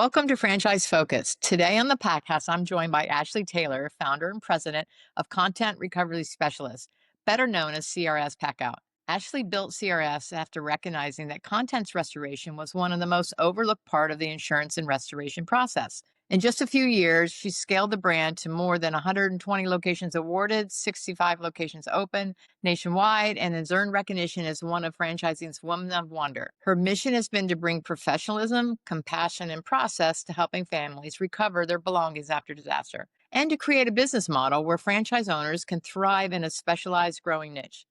Welcome to Franchise Focus. Today on the podcast, I'm joined by Ashley Taylor, founder and president of Content Recovery Specialists, better known as CRS Packout. Ashley built CRS after recognizing that contents restoration was one of the most overlooked part of the insurance and restoration process. In just a few years, she scaled the brand to more than 120 locations awarded, 65 locations open nationwide, and has earned recognition as one of franchising's Women of Wonder. Her mission has been to bring professionalism, compassion, and process to helping families recover their belongings after disaster, and to create a business model where franchise owners can thrive in a specialized growing niche.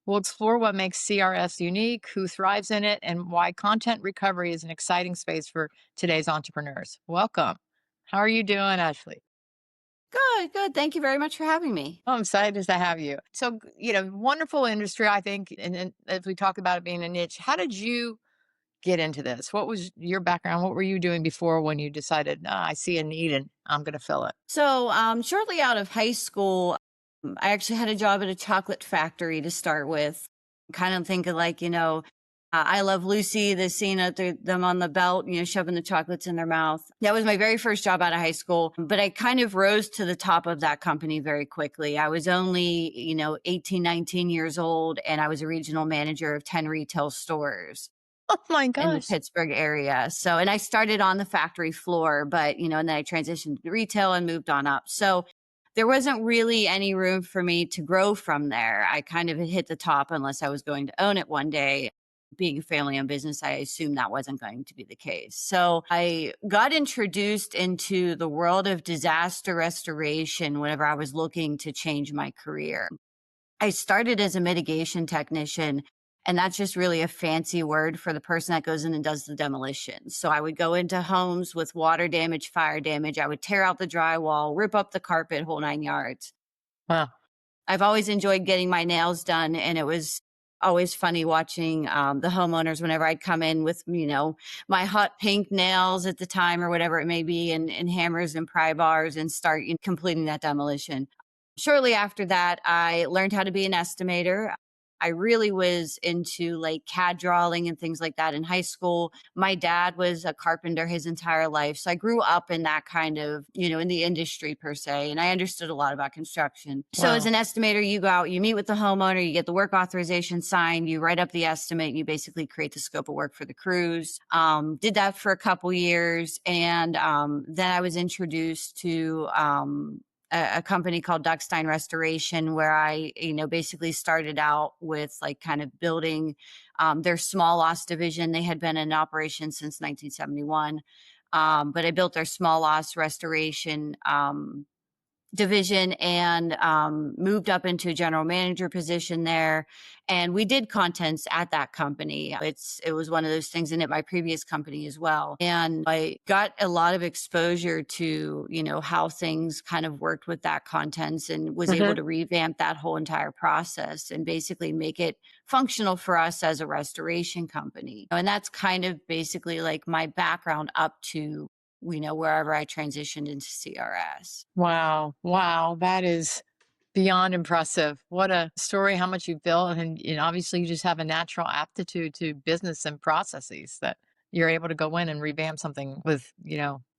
We'll explore what makes CRS unique, who thrives in it, and why content recovery is an exciting space for today's entrepreneurs. Welcome. How are you doing, Ashley? Good, good. Thank you very much for having me. Oh, I'm excited to have you. So, wonderful industry, I think. And as we talk about it being a niche, how did you get into this? What was your background? What were you doing before when you decided, I see a need and I'm going to fill it? Shortly out of high school, I actually had a job at a chocolate factory to start with. Kind of thinking like, I Love Lucy, the scene of them on the belt, shoving the chocolates in their mouth. That was my very first job out of high school, but I kind of rose to the top of that company very quickly. I was only, 18, 19 years old, and I was a regional manager of 10 retail stores Oh my in the gosh. Pittsburgh area. So, and I started on the factory floor, but, and then I transitioned to retail and moved on up. So there wasn't really any room for me to grow from there. I kind of had hit the top unless I was going to own it one day. Being a family owned business, I assumed that wasn't going to be the case. So I got introduced into the world of disaster restoration whenever I was looking to change my career. I started as a mitigation technician, and that's just really a fancy word for the person that goes in and does the demolition. So I would go into homes with water damage, fire damage. I would tear out the drywall, rip up the carpet, whole 9 yards. Wow. I've always enjoyed getting my nails done, and it was always funny watching the homeowners whenever I'd come in with, my hot pink nails at the time or whatever it may be, and hammers and pry bars and start completing that demolition. Shortly after that, I learned how to be an estimator. I really was into like CAD drawing and things like that in high school. My dad was a carpenter his entire life. So I grew up in that kind of, in the industry per se. And I understood a lot about construction. So as Wow. an estimator, you go out, you meet with the homeowner, you get the work authorization signed, you write up the estimate, and you basically create the scope of work for the crews. Did that for a couple years. And then I was introduced to a company called Duckstein Restoration, where I, basically started out with like kind of building their small loss division. They had been in operation since 1971, but I built their small loss restoration division and moved up into a general manager position there. And we did contents at that company. It was one of those things in at my previous company as well. And I got a lot of exposure to, how things kind of worked with that contents, and was able Mhm. to revamp that whole entire process and basically make it functional for us as a restoration company. And that's kind of basically like my background up to wherever I transitioned into CRS. Wow. Wow. That is beyond impressive. What a story, how much you've built. And obviously, you just have a natural aptitude to business and processes that you're able to go in and revamp something with,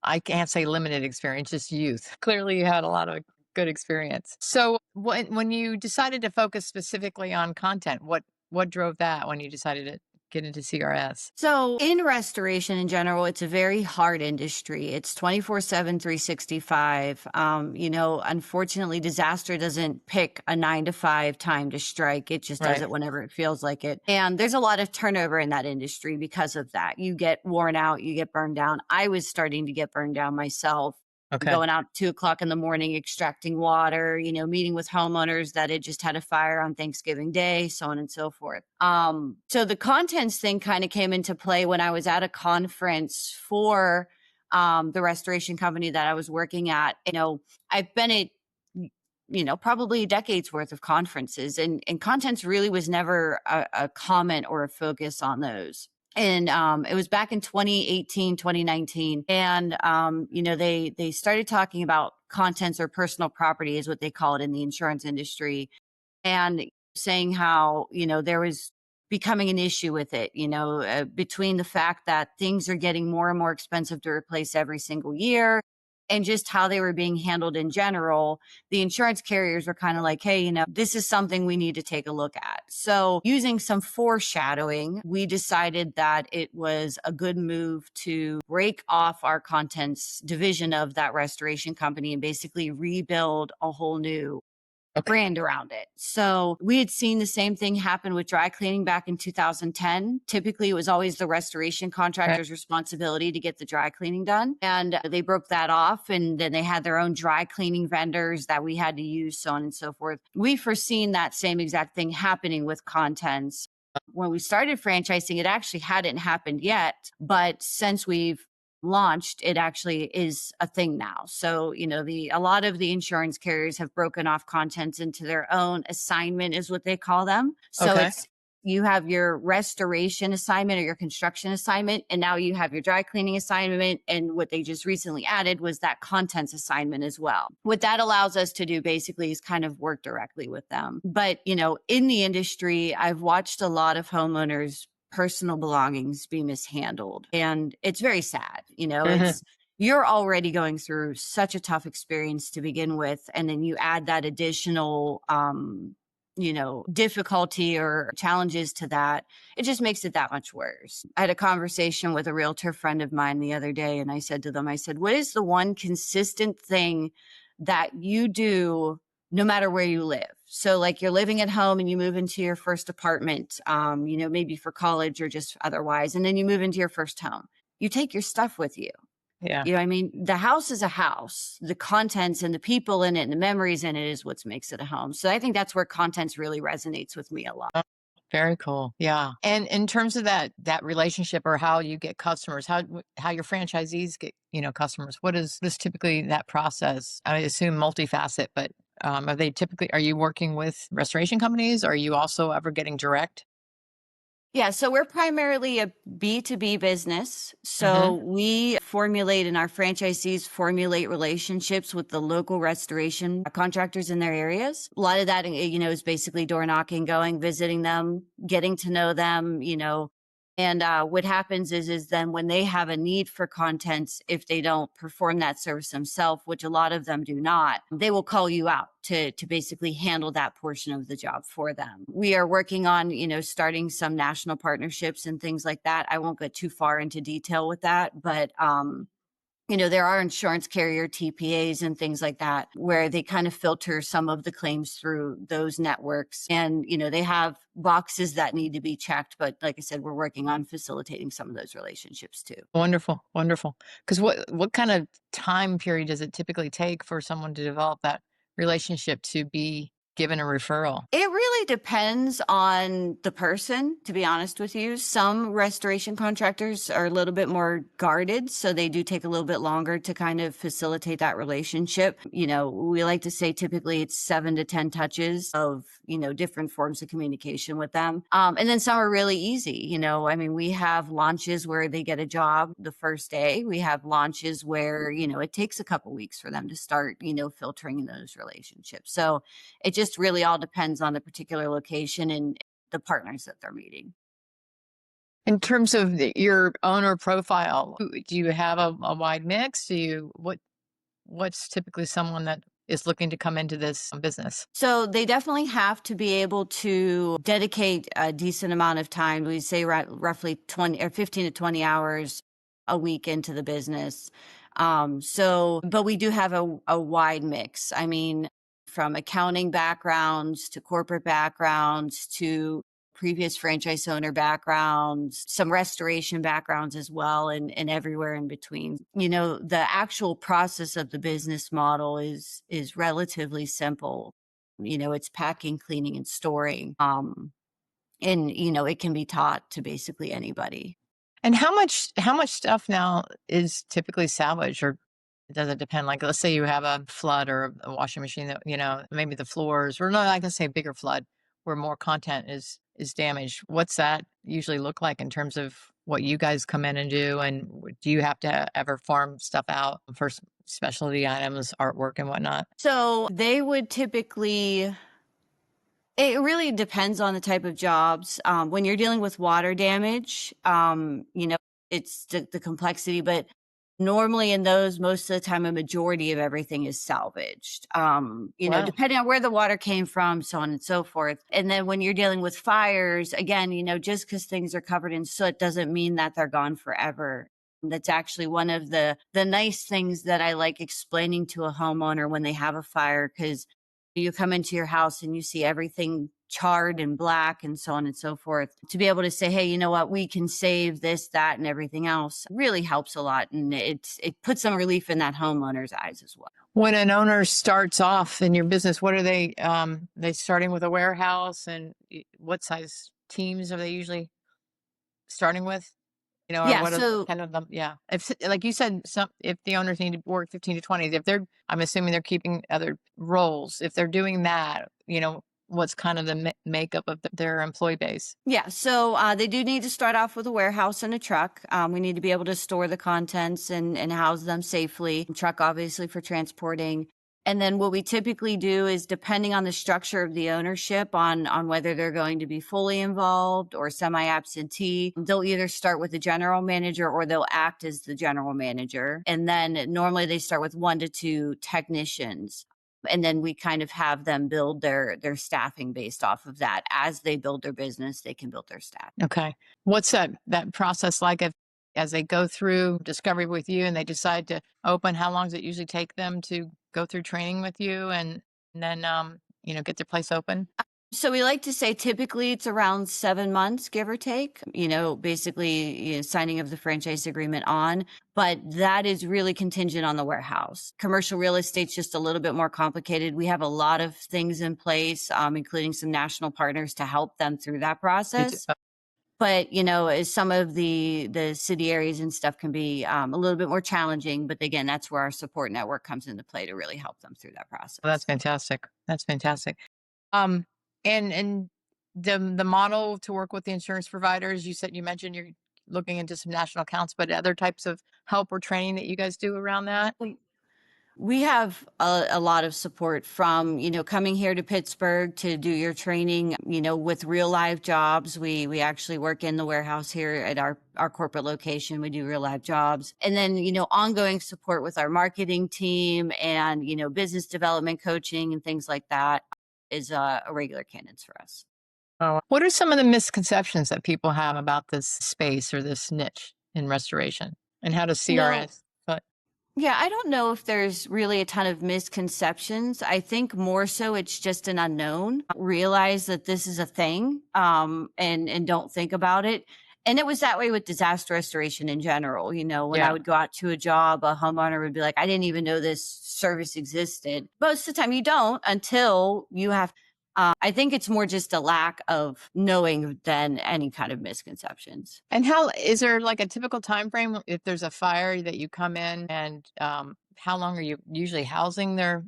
I can't say limited experience, just youth. Clearly, you had a lot of good experience. So, when you decided to focus specifically on content, what drove that when you decided to get into CRS? So, in restoration in general, it's a very hard industry. It's 24/7, 365. Unfortunately, disaster doesn't pick a 9 to 5 time to strike. It just does Right. it whenever it feels like it. And there's a lot of turnover in that industry because of that. You get worn out, you get burned down. I was starting to get burned down myself, Okay. going out 2 o'clock in the morning, extracting water, meeting with homeowners that had just had a fire on Thanksgiving Day, so on and so forth. So the contents thing kind of came into play when I was at a conference for the restoration company that I was working at. I've been at probably a decade's worth of conferences, and contents really was never a comment or a focus on those. And it was back in 2018, 2019. And, they started talking about contents or personal property is what they call it in the insurance industry. And saying how, there was becoming an issue with it, between the fact that things are getting more and more expensive to replace every single year and just how they were being handled in general. The insurance carriers were kind of like, hey, this is something we need to take a look at. So, using some foreshadowing, we decided that it was a good move to break off our contents division of that restoration company and basically rebuild a whole new Okay. brand around it. So we had seen the same thing happen with dry cleaning back in 2010. Typically, it was always the restoration Right. contractor's responsibility to get the dry cleaning done. And they broke that off, and then they had their own dry cleaning vendors that we had to use, so on and so forth. We foreseen that same exact thing happening with contents. When we started franchising, it actually hadn't happened yet. But since we've launched, it actually is a thing now. So, a lot of the insurance carriers have broken off contents into their own assignment, is what they call them. So Okay. it's you have your restoration assignment or your construction assignment, and now you have your dry cleaning assignment. And what they just recently added was that contents assignment as well. What that allows us to do basically is kind of work directly with them. But, in the industry, I've watched a lot of homeowners personal belongings be mishandled. And it's very sad. Hmm. You're already going through such a tough experience to begin with. And then you add that additional, difficulty or challenges to that. It just makes it that much worse. I had a conversation with a realtor friend of mine the other day, and I said to them, I said, what is the one consistent thing that you do no matter where you live? So like you're living at home and you move into your first apartment, maybe for college or just otherwise, and then you move into your first home. You take your stuff with you. Yeah. I mean, the house is a house. The contents and the people in it and the memories in it is what makes it a home. So I think that's where contents really resonates with me a lot. Oh, very cool. Yeah. And in terms of that relationship or how you get customers, how your franchisees get, customers, what is this typically that process? I assume multifaceted, but are you working with restoration companies? Or are you also ever getting direct? Yeah, so we're primarily a B2B business. So Hmm. we formulate and our franchisees formulate relationships with the local restoration contractors in their areas. A lot of that, is basically door knocking, going, visiting them, getting to know them, and what happens is then when they have a need for contents, if they don't perform that service themselves, which a lot of them do not, they will call you out to basically handle that portion of the job for them. We are working on, starting some national partnerships and things like that. I won't get too far into detail with that, but there are insurance carrier TPAs and things like that where they kind of filter some of the claims through those networks. And, they have boxes that need to be checked. But like I said, we're working on facilitating some of those relationships too. Wonderful, wonderful. Because what kind of time period does it typically take for someone to develop that relationship to be given a referral? It really depends on the person, to be honest with you. Some restoration contractors are a little bit more guarded, so they do take a little bit longer to kind of facilitate that relationship. We like to say typically it's 7 to 10 touches of, different forms of communication with them. And then some are really easy. I mean, we have launches where they get a job the first day. We have launches where, it takes a couple weeks for them to start, filtering in those relationships. So it just really all depends on the particular location and the partners that they're meeting. In terms of your owner profile, do you have a wide mix? What's typically someone that is looking to come into this business? So they definitely have to be able to dedicate a decent amount of time. We say roughly 20 or 15 to 20 hours a week into the business. But we do have a wide mix. I mean, from accounting backgrounds to corporate backgrounds to previous franchise owner backgrounds, some restoration backgrounds as well, and everywhere in between. The actual process of the business model is relatively simple. It's packing, cleaning, and storing. And it can be taught to basically anybody. And how much stuff now is typically salvaged, or does it depend? Like, let's say you have a flood or a washing machine that, maybe the floors, or not, I can say bigger flood where more content is damaged. What's that usually look like in terms of what you guys come in and do? And do you have to ever farm stuff out for specialty items, artwork and whatnot? So they would typically It really depends on the type of jobs. When you're dealing with water damage, it's the complexity, but normally in those, most of the time, a majority of everything is salvaged, Wow. depending on where the water came from, so on and so forth. And then when you're dealing with fires, again, just because things are covered in soot doesn't mean that they're gone forever. That's actually one of the nice things that I like explaining to a homeowner when they have a fire, because you come into your house and you see everything charred and black and so on and so forth. To be able to say, hey, you know what, we can save this, that, and everything else really helps a lot. And it puts some relief in that homeowner's eyes as well. When an owner starts off in your business, what are they starting with a warehouse, and what size teams are they usually starting with? Or Yeah. what are So kind of the, yeah. If like you said, if the owners need to work 15 to 20, if they're, I'm assuming they're keeping other roles. If they're doing that, what's kind of the makeup of their employee base? Yeah, so they do need to start off with a warehouse and a truck. We need to be able to store the contents and house them safely. Truck, obviously, for transporting. And then what we typically do is, depending on the structure of the ownership, on whether they're going to be fully involved or semi-absentee, they'll either start with the general manager or they'll act as the general manager. And then normally they start with 1 to 2 technicians, and then we kind of have them build their staffing based off of that. As they build their business, they can build their staff. Okay. What's that process like, as they go through discovery with you and they decide to open? How long does it usually take them to go through training with you, and then get their place open? So we like to say typically it's around 7 months, give or take, basically, signing of the franchise agreement on, but that is really contingent on the warehouse. Commercial real estate's just a little bit more complicated. We have a lot of things in place, including some national partners to help them through that You do- process. But, as some of the city areas and stuff can be a little bit more challenging. But again, that's where our support network comes into play to really help them through that Oh, that's process. fantastic. That's fantastic. Um, and the model to work with the insurance providers, you mentioned you're looking into some national accounts, but other types of help or training that you guys do around that? We have a lot of support from, coming here to Pittsburgh to do your training, with real live jobs. We actually work in the warehouse here at our corporate location. We do real live jobs. And then, ongoing support with our marketing team and, business development coaching and things like that is a regular cadence for us. Oh, what are some of the misconceptions that people have about this space or this niche in restoration? And how does You know, CRS? But Yeah, I don't know if there's really a ton of misconceptions. I think more so it's just an unknown. Realize that this is a thing, and don't think about it. And it was that way with disaster restoration in general. When I yeah, would go out to a job, a homeowner would be like, "I didn't even know this service existed." Most of the time, you don't until you have. I think it's more just a lack of knowing than any kind of misconceptions. and how is there like a typical time frame if there's a fire that you come in, and how long are you usually housing their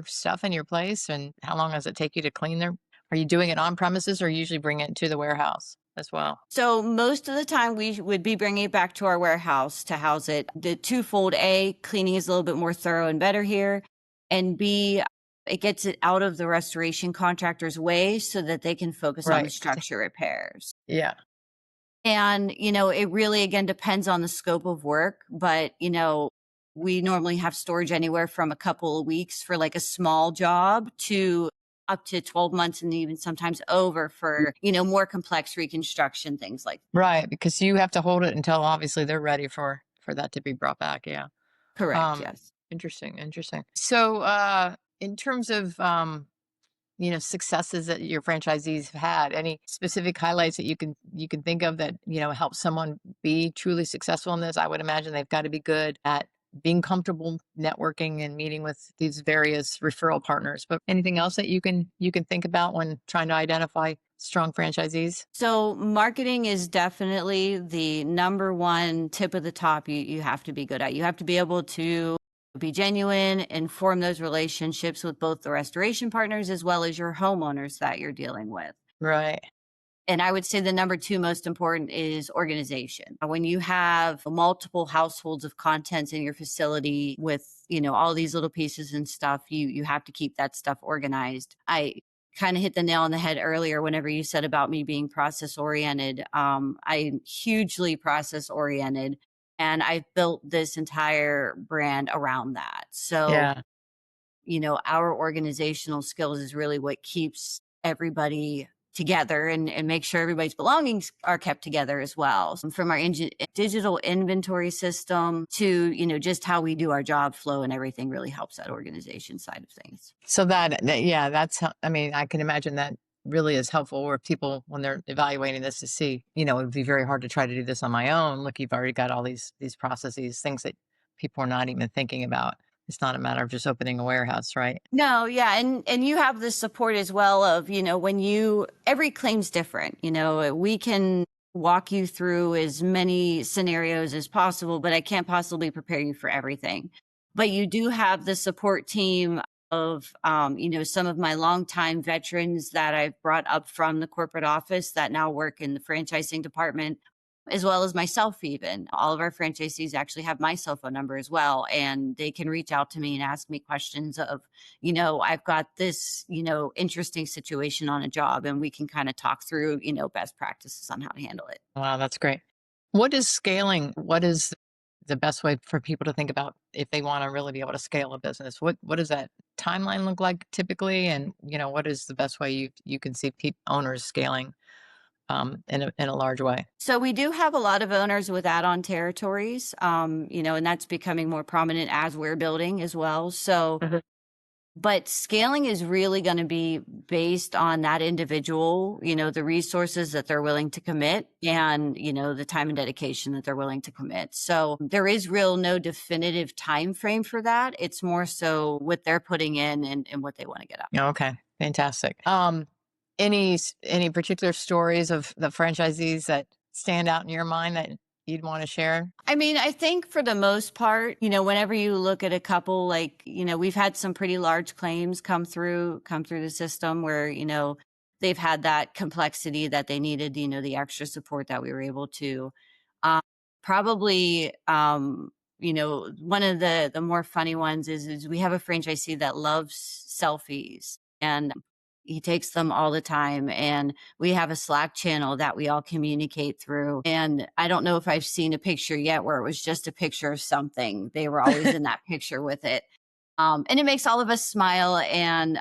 stuff in your place, and how long does it take you to clean their? Are you doing it on premises, or usually bring it to the warehouse as well? So most of the time we would be bringing it back to our warehouse to house it. The twofold: A, cleaning is a little bit more thorough and better here. And B, it gets it out of the restoration contractor's way so that they can focus on the Right. structure repairs. Yeah. And, it really, again, depends on the scope of work. But, we normally have storage anywhere from a couple of weeks for like a small job to up to 12 months and even sometimes over for, more complex reconstruction, things like Right, because you have to hold it until obviously they're ready for that to be brought back. Yeah. correct. Um, Yes. interesting, interesting. So, in terms of successes that your franchisees have had, any specific highlights that you can think of that help someone be truly successful in this? I would imagine they've got to be good at being comfortable networking and meeting with these various referral partners. But anything else that you can think about when trying to identify strong franchisees? So marketing is definitely the number one tip of the top you have to be good at. You have to be able to be genuine and form those relationships with both the restoration partners as well as your homeowners that you're dealing with. Right. And I would say the number two most important is organization. When you have multiple households of contents in your facility with, all these little pieces and stuff, you have to keep that stuff organized. kind of hit the nail on the head earlier whenever you said about me being process oriented. I'm hugely process oriented, and I've built this entire brand around that. So, Yeah. our organizational skills is really what keeps everybody together and make sure everybody's belongings are kept together as well. So from our digital inventory system to, just how we do our job flow and everything really helps that organization side of things. So yeah, I mean, I can imagine that really is helpful where people, when they're evaluating this to see, it would be very hard to try to do this on my own. Look, you've already got all these processes, things that people are not even thinking about. It's not a matter of just opening a warehouse, right? No, yeah, and you have the support as well of, when you every claim's different, we can walk you through as many scenarios as possible, but I can't possibly prepare you for everything. But you do have the support team of, some of my longtime veterans that I've brought up from the corporate office that now work in the franchising department, as well as myself even. All of our franchisees actually have my cell phone number as well, and they can reach out to me and ask me questions of, I've got this, interesting situation on a job, and we can kind of talk through, best practices on how to handle it. Wow, that's great. What is scaling? What is the best way for people to think about if they want to really be able to scale a business? What does that timeline look like typically? And what is the best way you can see owners scaling in a large way? So we do have a lot of owners with add-on territories, and that's becoming more prominent as we're building as well. So Mhm. but scaling is really going to be based on that individual, the resources that they're willing to commit and, the time and dedication that they're willing to commit. So there is real no definitive time frame for that. It's more so what they're putting in and what they want to get out. Yeah, okay, fantastic. Any particular stories of the franchisees that stand out in your mind that you'd want to share? I mean, I think for the most part, whenever you look at a couple, like, we've had some pretty large claims come through the system where, they've had that complexity that they needed, the extra support that we were able to. Um, Probably, one of the more funny ones is we have a franchisee that loves selfies and he takes them all the time, and we have a Slack channel that we all communicate through. And I don't know if I've seen a picture yet where it was just a picture of something. They were always in that picture with it. And it makes all of us smile and,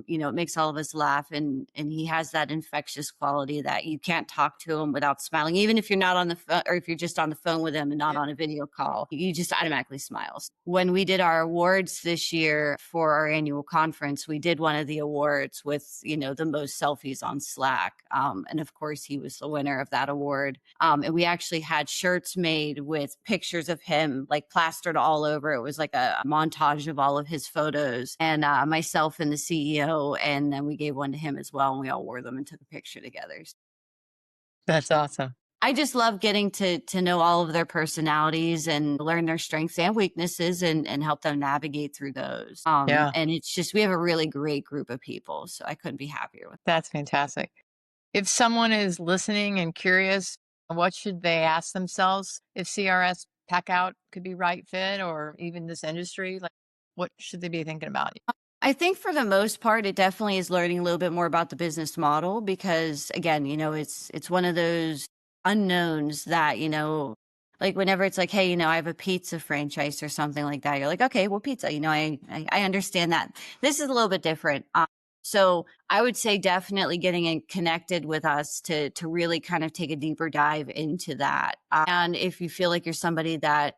it makes all of us laugh. And he has that infectious quality that you can't talk to him without smiling. Even if you're not on the phone or if you're just on the phone with him and not Yeah. on a video call, you just automatically smiles. When we did our awards this year for our annual conference, we did one of the awards with, the most selfies on Slack. And of course, he was the winner of that award. And we actually had shirts made with pictures of him like plastered all over. It was like a montage of all of his photos and myself and the CEO. And then we gave one to him as well. And we all wore them and took a picture together. That's awesome. I just love getting to know all of their personalities and learn their strengths and weaknesses and help them navigate through those. Yeah, And it's just we have a really great group of people. So I couldn't be happier with that's fantastic. If someone is listening and curious, what should they ask themselves if CRS Packout could be right fit or even this industry? Like, what should they be thinking about? I think for the most part, it definitely is learning a little bit more about the business model because again, it's one of those unknowns that, like whenever it's like, hey, I have a pizza franchise or something like that, you're like, okay, well, pizza, I understand that. This is a little bit different. So I would say definitely getting connected with us to really kind of take a deeper dive into that. And if you feel like you're somebody that,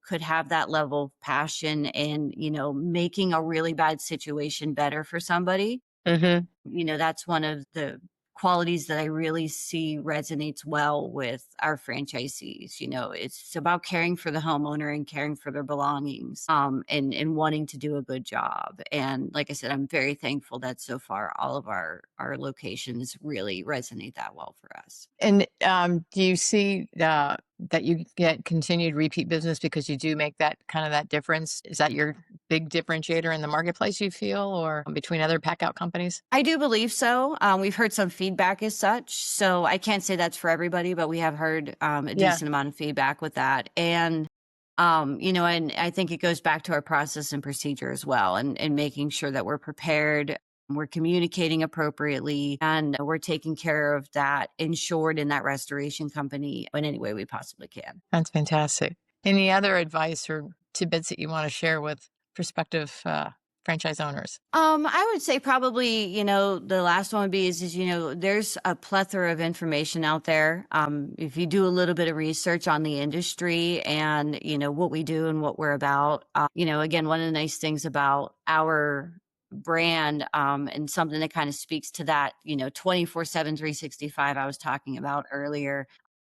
could have that level of passion and, making a really bad situation better for somebody, Hmm. that's one of the qualities that I really see resonates well with our franchisees. It's about caring for the homeowner and caring for their belongings, and wanting to do a good job. And like I said, I'm very thankful that so far all of our locations really resonate that well for us. And do you see that you get continued repeat business because you do make that kind of that difference? Is that your big differentiator in the marketplace, you feel, or between other Packout companies? I do believe so. We've heard some feedback as such. So I can't say that's for everybody, but we have heard a Yeah. decent amount of feedback with that. And I think it goes back to our process and procedure as well and making sure that we're prepared We're communicating appropriately, and we're taking care of that insured in that restoration company in any way we possibly can. That's fantastic. Any other advice or tidbits that you want to share with prospective franchise owners? I would say probably, the last one would be there's a plethora of information out there. If you do a little bit of research on the industry and, what we do and what we're about, again, one of the nice things about our brand, and something that kind of speaks to that, 24/7, 365 I was talking about earlier.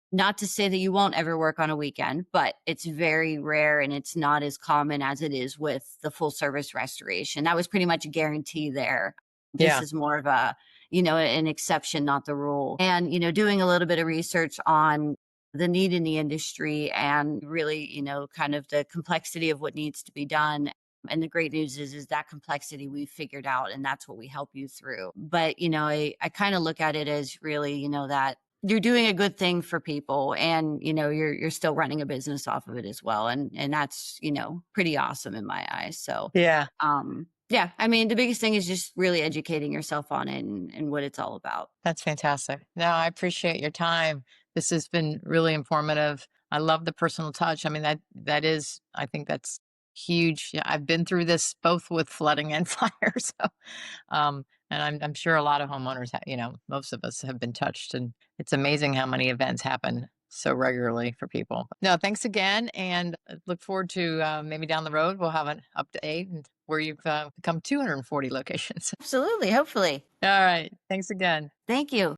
Not to say that you won't ever work on a weekend, but it's very rare and it's not as common as it is with the full service restoration. That was pretty much a guarantee there. This Yeah. is more of an exception, not the rule. And, doing a little bit of research on the need in the industry and really, kind of the complexity of what needs to be done. And the great news is that complexity we've figured out and that's what we help you through. But, I kind of look at it as really, that you're doing a good thing for people and you're still running a business off of it as well, and that's pretty awesome in my eyes. So Yeah. yeah, I mean, the biggest thing is just really educating yourself on it and what it's all about. That's fantastic. No, I appreciate your time. This has been really informative. I love the personal touch. I mean, that is, I think that's huge. Yeah, I've been through this both with flooding and fire. So, and I'm sure a lot of homeowners, most of us have been touched, and it's amazing how many events happen so regularly for people. No, thanks again, and look forward to maybe down the road we'll have an update and where you've become 240 locations. Absolutely, hopefully. All right, thanks again. Thank you.